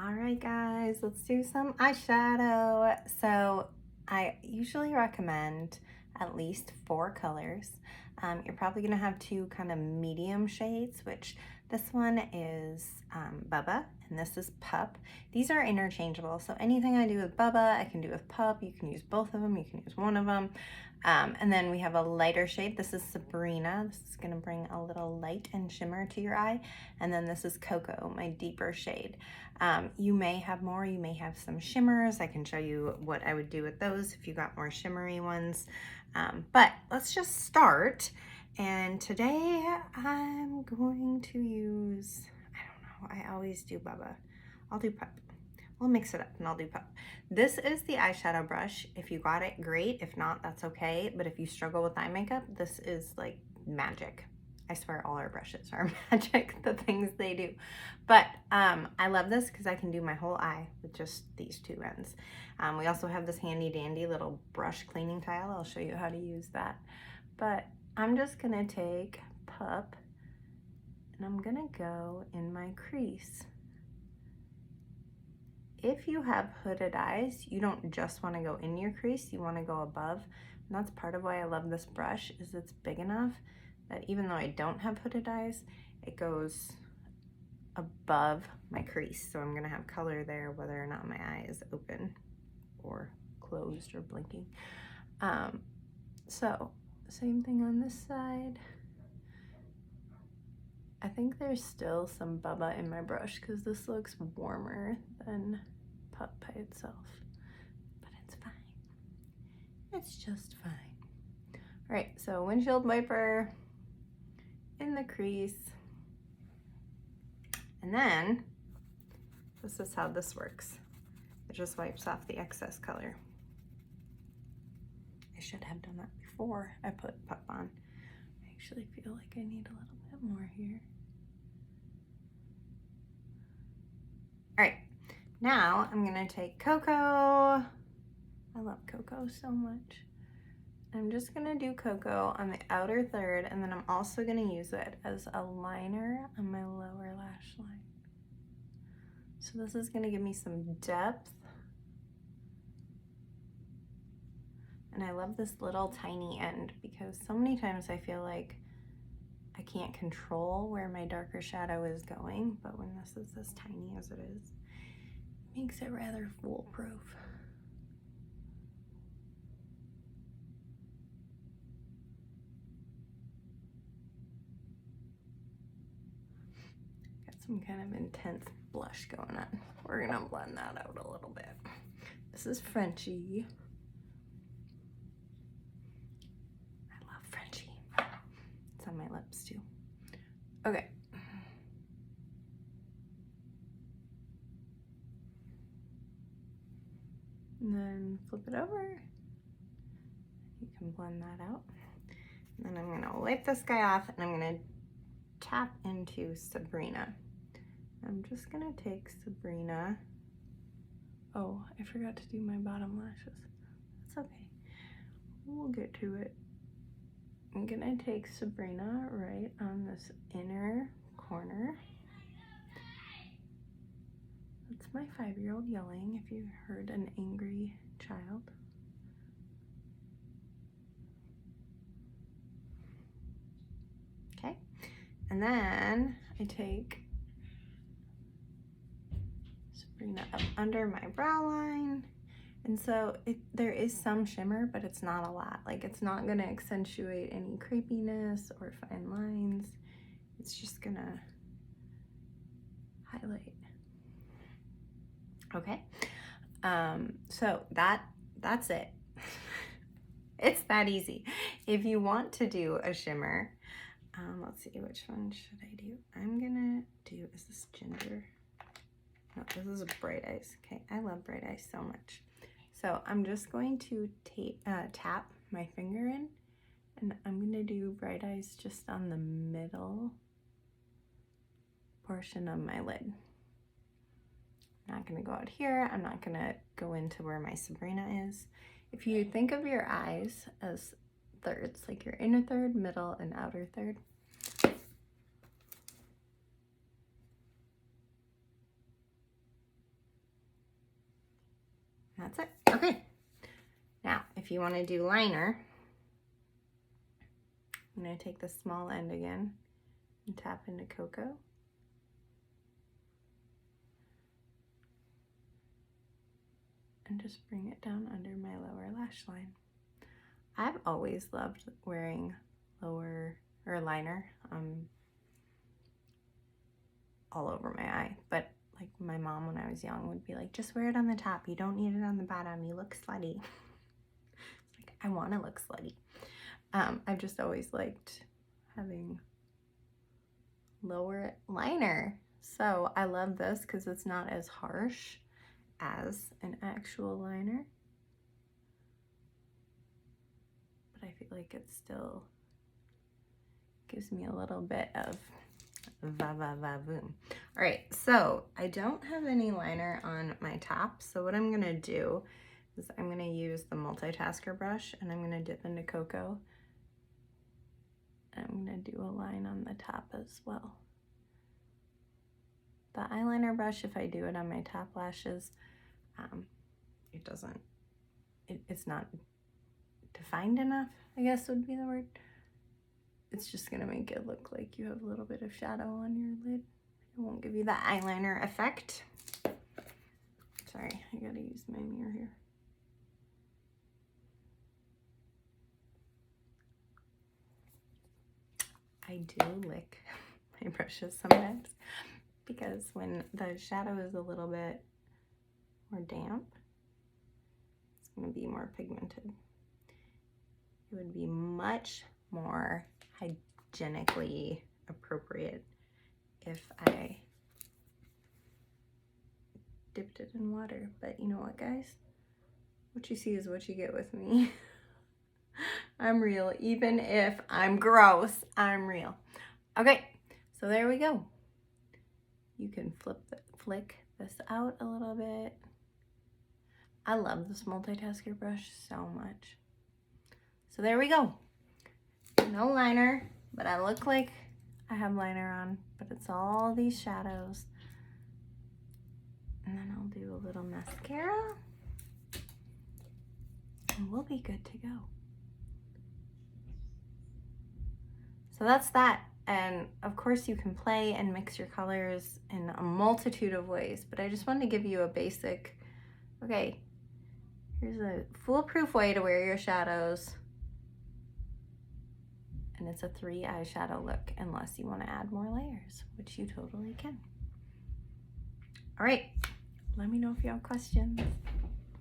All right, guys, let's do some eyeshadow. So I usually recommend at least 4 colors. You're probably gonna have 2 kind of medium shades, which this one is Bubba and this is Pup. These are interchangeable, so anything I do with Bubba, I can do with Pup. You can use both of them, you can use one of them. And then we have a lighter shade. This is Sabrina. This is gonna bring a little light and shimmer to your eye. And then this is Cocoa, my deeper shade. You may have more, you may have some shimmers. I can show you what I would do with those if you got more shimmery ones. But let's just start. And today I'm going to use, I don't know, I always do Bubba. I'll do Pup. We'll mix it up and I'll do Pup. This is the eyeshadow brush. If you got it, great. If not, that's okay. But if you struggle with eye makeup, this is like magic. I swear all our brushes are magic, the things they do. But I love this because I can do my whole eye with just these 2 ends. We also have this handy dandy little brush cleaning tile. I'll show you how to use that. But I'm just gonna take Pup and I'm gonna go in my crease. If you have hooded eyes, you don't just wanna go in your crease, you wanna go above. And that's part of why I love this brush, is it's big enough that even though I don't have hooded eyes, it goes above my crease. So I'm gonna have color there whether or not my eye is open or closed or blinking. So same thing on this side. I think there's still some Bubba in my brush because this looks warmer than Pup by itself, but it's fine. It's just fine. All right, so windshield wiper in the crease. And then, this is how this works. It just wipes off the excess color. I should have done that before I put Pup on. I actually feel like I need a little bit more here. All right, now I'm gonna take Cocoa. I love Cocoa so much. I'm just gonna do Cocoa on the outer third, and then I'm also gonna use it as a liner on my lower lash line. So this is gonna give me some depth. And I love this little tiny end because so many times I feel like I can't control where my darker shadow is going, but when this is as tiny as it is, it makes it rather foolproof. Got some kind of intense blush going on. We're gonna blend that out a little bit. This is Frenchie. I love Frenchie. It's on my lips too. Okay. And then flip it over. You can blend that out. And then I'm gonna wipe this guy off and I'm gonna tap into Sabrina. I'm just gonna take Sabrina. Oh, I forgot to do my bottom lashes. That's okay. We'll get to it. I'm gonna take Sabrina right on this inner corner. That's my 5-year-old yelling if you heard an angry child. Okay, and then I take Sabrina up under my brow line. And so there is some shimmer, but it's not a lot. Like, it's not gonna accentuate any creepiness or fine lines. It's just gonna highlight. Okay, so that's it. It's that easy. If you want to do a shimmer, let's see, which one should I do? I'm gonna do, is this Ginger? No, this is Bright Eyes. Okay, I love Bright Eyes so much. So I'm just going to tap my finger in, and I'm gonna do Bright Eyes just on the middle portion of my lid. I'm not gonna go out here. I'm not gonna go into where my Sabrina is. If you think of your eyes as thirds, like your inner third, middle, and outer third, That's it. Okay. Now, if you want to do liner, I'm going to take the small end again and tap into Cocoa. And just bring it down under my lower lash line. I've always loved wearing lower or liner all over my eye, but like my mom when I was young would be like, just wear it on the top. You don't need it on the bottom. You look slutty. Like, I want to look slutty. I've just always liked having lower liner. So I love this because it's not as harsh as an actual liner. But I feel like it still gives me a little bit of va-va-va-voom. All right, so I don't have any liner on my top. So what I'm gonna do is I'm gonna use the multitasker brush and I'm gonna dip into Cocoa. I'm gonna do a line on the top as well. The eyeliner brush, if I do it on my top lashes, it's not defined enough, I guess would be the word. It's just gonna make it look like you have a little bit of shadow on your lid. It won't give you the eyeliner effect. Sorry, I gotta use my mirror here. I do lick my brushes sometimes because when the shadow is a little bit more damp, it's going to be more pigmented. It would be much more hygienically appropriate if I dipped it in water. But you know what, guys? What you see is what you get with me. I'm real. Even if I'm gross, I'm real. Okay, so there we go. You can flick this out a little bit. I love this multitasker brush so much. So there we go. No liner, but I look like I have liner on, but it's all these shadows. And then I'll do a little mascara and we'll be good to go. So that's that. And of course you can play and mix your colors in a multitude of ways, but I just wanted to give you a basic, okay, here's a foolproof way to wear your shadows. And it's a 3 eyeshadow look unless you want to add more layers, which you totally can. All right, let me know if you have questions.